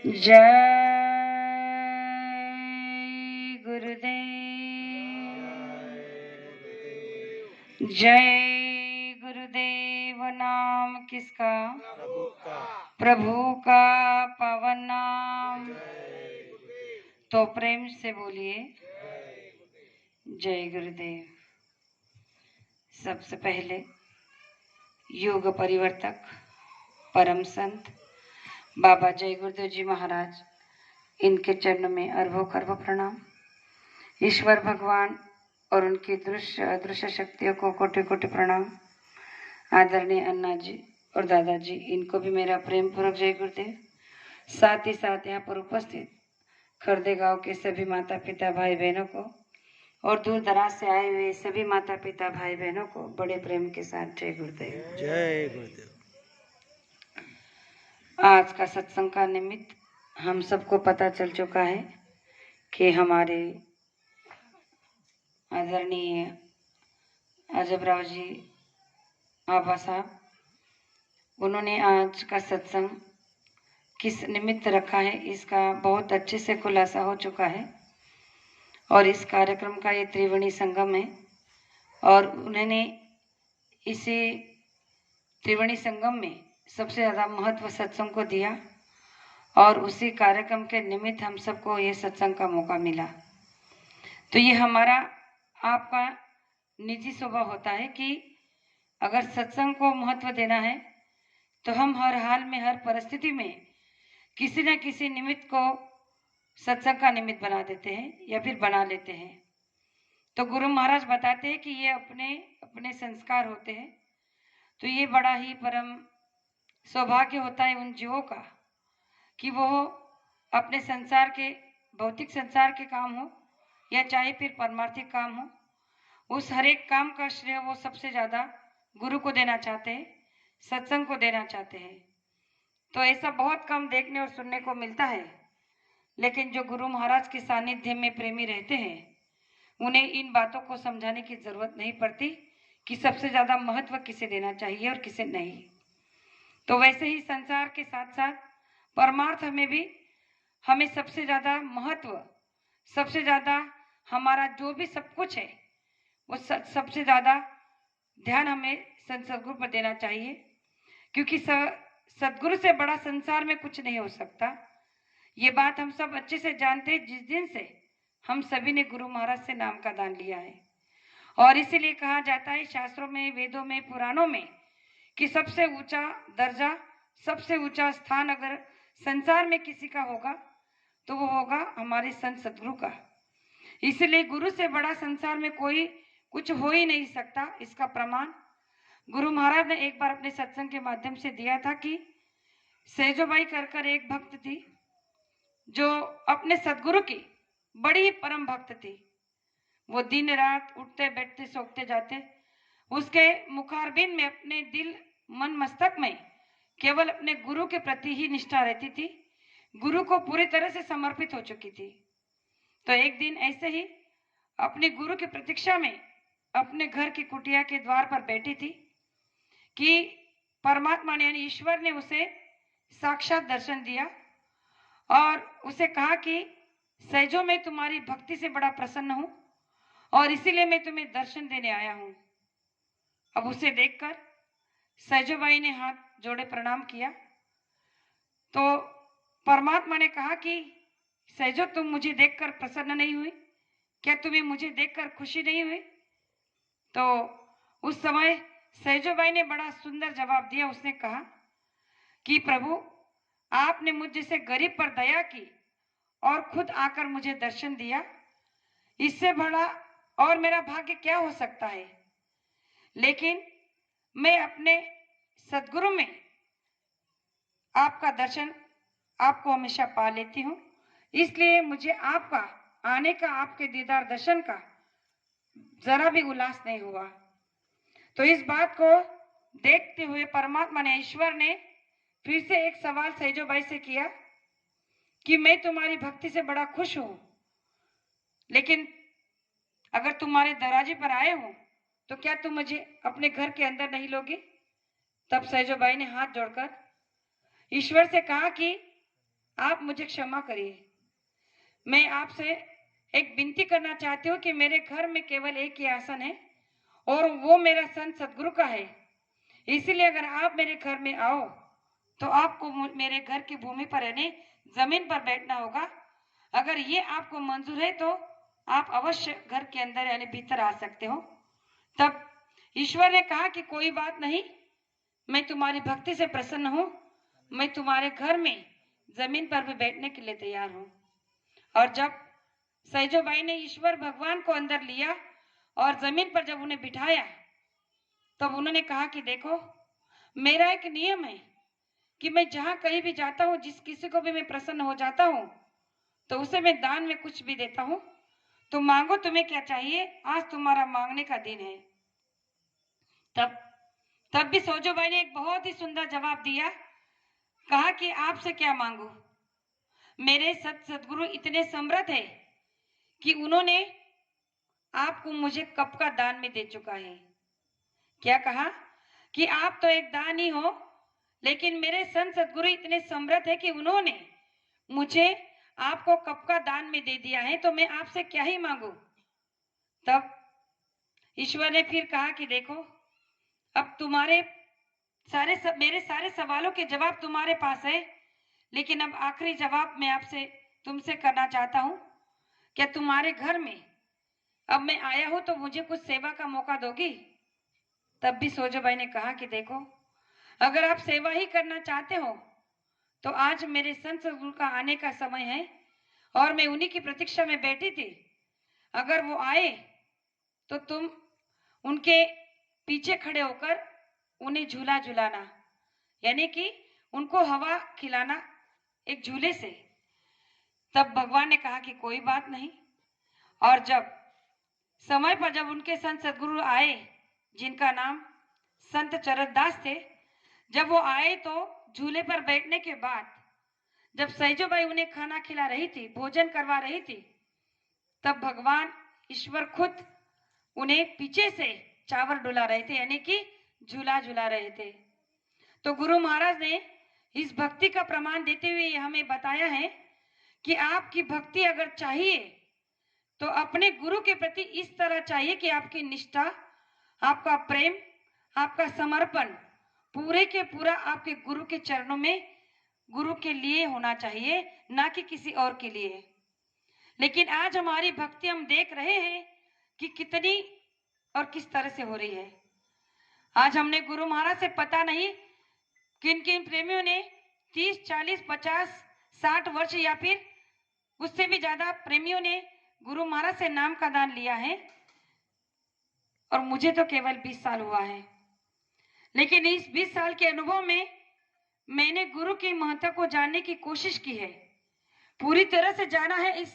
जय गुरुदेव। जय गुरुदेव। नाम किसका? प्रभु का पावन नाम। तो प्रेम से बोलिए जय गुरुदेव। सबसे पहले योग परिवर्तक परम संत बाबा जय गुरुदेव जी महाराज, इनके चरणों में अरबों खरबों प्रणाम। ईश्वर भगवान और उनकी दृश्य अदृश्य शक्तियों को कोटि कोटि प्रणाम। आदरणीय अन्ना जी और दादाजी, इनको भी मेरा प्रेम पूर्वक जय गुरुदेव। साथ ही साथ यहाँ पर उपस्थित खरदे गांव के सभी माता पिता भाई बहनों को और दूर दराज से आए हुए सभी माता पिता भाई बहनों को बड़े प्रेम के साथ जय गुरुदेव। जय गुरुदेव। आज का सत्संग का निमित्त हम सबको पता चल चुका है कि हमारे आदरणीय अजबराव जी आबा साहब, उन्होंने आज का सत्संग किस निमित्त रखा है इसका बहुत अच्छे से खुलासा हो चुका है। और इस कार्यक्रम का ये त्रिवेणी संगम है और उन्होंने इसी त्रिवेणी संगम में सबसे ज़्यादा महत्व सत्संग को दिया और उसी कार्यक्रम के निमित्त हम सबको ये सत्संग का मौका मिला। तो ये हमारा आपका निजी स्वभाव होता है कि अगर सत्संग को महत्व देना है तो हम हर हाल में हर परिस्थिति में किसी न किसी निमित्त को सत्संग का निमित्त बना देते हैं या फिर बना लेते हैं। तो गुरु महाराज बताते हैं कि ये अपने अपने संस्कार होते हैं। तो ये बड़ा ही परम सौभाग्य होता है उन जीवों का कि वो अपने संसार के भौतिक संसार के काम हो या चाहे फिर परमार्थिक काम हो, उस हर एक काम का श्रेय वो सबसे ज़्यादा गुरु को देना चाहते हैं, सत्संग को देना चाहते हैं। तो ऐसा बहुत कम देखने और सुनने को मिलता है, लेकिन जो गुरु महाराज के सानिध्य में प्रेमी रहते हैं उन्हें इन बातों को समझाने की जरूरत नहीं पड़ती कि सबसे ज़्यादा महत्व किसे देना चाहिए और किसे नहीं। तो वैसे ही संसार के साथ साथ परमार्थ में भी हमें सबसे ज़्यादा महत्व, सबसे ज़्यादा हमारा जो भी सब कुछ है वो सबसे ज़्यादा ध्यान हमें सदगुरु पर देना चाहिए, क्योंकि सदगुरु से बड़ा संसार में कुछ नहीं हो सकता। ये बात हम सब अच्छे से जानते हैं जिस दिन से हम सभी ने गुरु महाराज से नाम का दान लिया है। और इसीलिए कहा जाता है शास्त्रों में, वेदों में, पुराणों में कि सबसे ऊंचा दर्जा, सबसे ऊंचा स्थान अगर संसार में किसी का होगा तो वो होगा हमारे संत सदगुरु का। इसलिए गुरु से बड़ा संसार में कोई कुछ हो ही नहीं सकता। इसका प्रमाण गुरु महाराज ने एक बार अपने सत्संग के माध्यम से दिया था कि सेजोबाई कर एक भक्त थी जो अपने सदगुरु की बड़ी ही परम भक्त थी। वो दिन रात उठते बैठते सोते जाते, उसके मुखारबिंद में अपने दिल मन मस्तक में केवल अपने गुरु के प्रति ही निष्ठा रहती थी, गुरु को पूरी तरह से समर्पित हो चुकी थी। तो एक दिन ऐसे ही अपने गुरु की प्रतीक्षा में अपने घर की कुटिया के द्वार पर बैठी थी कि परमात्मा ने यानी ईश्वर ने उसे साक्षात दर्शन दिया और उसे कहा कि सहजो मैं तुम्हारी भक्ति से बड़ा प्रसन्न हूं और इसीलिए मैं तुम्हें दर्शन देने आया हूं। अब उसे देखकर सहजोबाई ने हाथ जोड़े प्रणाम किया तो परमात्मा ने कहा कि सहजो, तुम मुझे देखकर प्रसन्न नहीं हुई क्या? तुम्हें मुझे देखकर खुशी नहीं हुई? तो उस समय सहजोबाई ने बड़ा सुंदर जवाब दिया। उसने कहा कि प्रभु, आपने मुझ जैसे गरीब पर दया की और खुद आकर मुझे दर्शन दिया, इससे बड़ा और मेरा भाग्य क्या हो सकता है। लेकिन मैं अपने सदगुरु में आपका दर्शन, आपको हमेशा पा लेती हूँ, इसलिए मुझे आपका आने का, आपके दीदार दर्शन का जरा भी उल्लास नहीं हुआ। तो इस बात को देखते हुए परमात्मा ने, ईश्वर ने फिर से एक सवाल सहजोबाई से किया कि मैं तुम्हारी भक्ति से बड़ा खुश हूं, लेकिन अगर तुम्हारे दरवाजे पर आए हो तो क्या तुम मुझे अपने घर के अंदर नहीं लोगे? तब सहजोबाई ने हाथ जोड़कर ईश्वर से कहा कि आप मुझे क्षमा करिए। मैं आपसे एक विनती करना चाहती हूँ कि मेरे घर में केवल एक ही आसन है और वो मेरा संत सदगुरु का है। इसीलिए अगर आप मेरे घर में आओ तो आपको मेरे घर की भूमि पर यानी जमीन पर बैठना होगा। अगर ये आपको मंजूर है तो आप अवश्य घर के अंदर यानी भीतर आ सकते हो। तब ईश्वर ने कहा कि कोई बात नहीं, मैं तुम्हारी भक्ति से प्रसन्न हूं, मैं तुम्हारे घर में जमीन पर भी बैठने के लिए तैयार हूं। और जब सैजोबाई ने ईश्वर भगवान को अंदर लिया और जमीन पर जब उन्हें बिठाया तब उन्होंने कहा कि देखो, मेरा एक नियम है कि मैं जहां कहीं भी जाता हूं, जिस किसी को भी मैं प्रसन्न हो जाता हूं तो उसे मैं दान में कुछ भी देता हूं। तो मांगो, तुम्हें क्या चाहिए, आज तुम्हारा मांगने का दिन है। तब तब भी सैजोबाई ने एक बहुत ही सुंदर जवाब दिया। कहा कि आपसे क्या मांगू, मेरे सदगुरु इतने समर्थ है कि उन्होंने आपको मुझे कप का दान में दे चुका है। क्या कहा कि आप तो एक दानी हो, लेकिन मेरे संत सदगुरु इतने समर्थ है कि उन्होंने मुझे आपको कप का दान में दे दिया है, तो मैं आपसे क्या ही मांगू। तब ईश्वर ने फिर कहा कि देखो, अब तुम्हारे मेरे सारे सवालों के जवाब तुम्हारे पास है, लेकिन अब आखिरी जवाब मैं आपसे तुमसे करना चाहता हूं। क्या तुम्हारे घर में अब मैं आया हूं तो मुझे कुछ सेवा का मौका दोगी। तब भी सैजोबाई ने कहा कि देखो, अगर आप सेवा ही करना चाहते हो तो आज मेरे संत सदगुरु का आने का समय है और मैं उन्हीं की प्रतीक्षा में बैठी थी। अगर वो आए तो तुम उनके पीछे खड़े होकर उन्हें झूला झुलाना, यानी कि उनको हवा खिलाना एक झूले से। तब भगवान ने कहा कि कोई बात नहीं। और जब समय पर जब उनके संत सदगुरु आए, जिनका नाम संत चरकदास थे, जब वो आए तो झूले पर बैठने के बाद जब सैजोबाई उन्हें खाना खिला रही थी, भोजन करवा रही थी, तब भगवान ईश्वर खुद उन्हें पीछे से चावल डुला रहे थे, यानी कि झूला झुला रहे थे। तो गुरु महाराज ने इस भक्ति का प्रमाण देते हुए हमें बताया है कि आपकी भक्ति अगर चाहिए तो अपने गुरु के प्रति इस तरह चाहिए कि आपकी निष्ठा, आपका प्रेम, आपका समर्पण पूरे के पूरा आपके गुरु के चरणों में गुरु के लिए होना चाहिए, ना कि किसी और के लिए। लेकिन आज हमारी भक्ति हम देख रहे हैं कि कितनी और किस तरह से हो रही है। आज हमने गुरु महाराज से पता नहीं किन किन प्रेमियों ने 30, 40, 50, 60 वर्ष या फिर उससे भी ज्यादा प्रेमियों ने गुरु महाराज से नाम का दान लिया है, और मुझे तो केवल 20 साल हुआ है। लेकिन इस 20 साल के अनुभव में मैंने गुरु के महत्व को जानने की कोशिश की है, पूरी तरह से जाना है। इस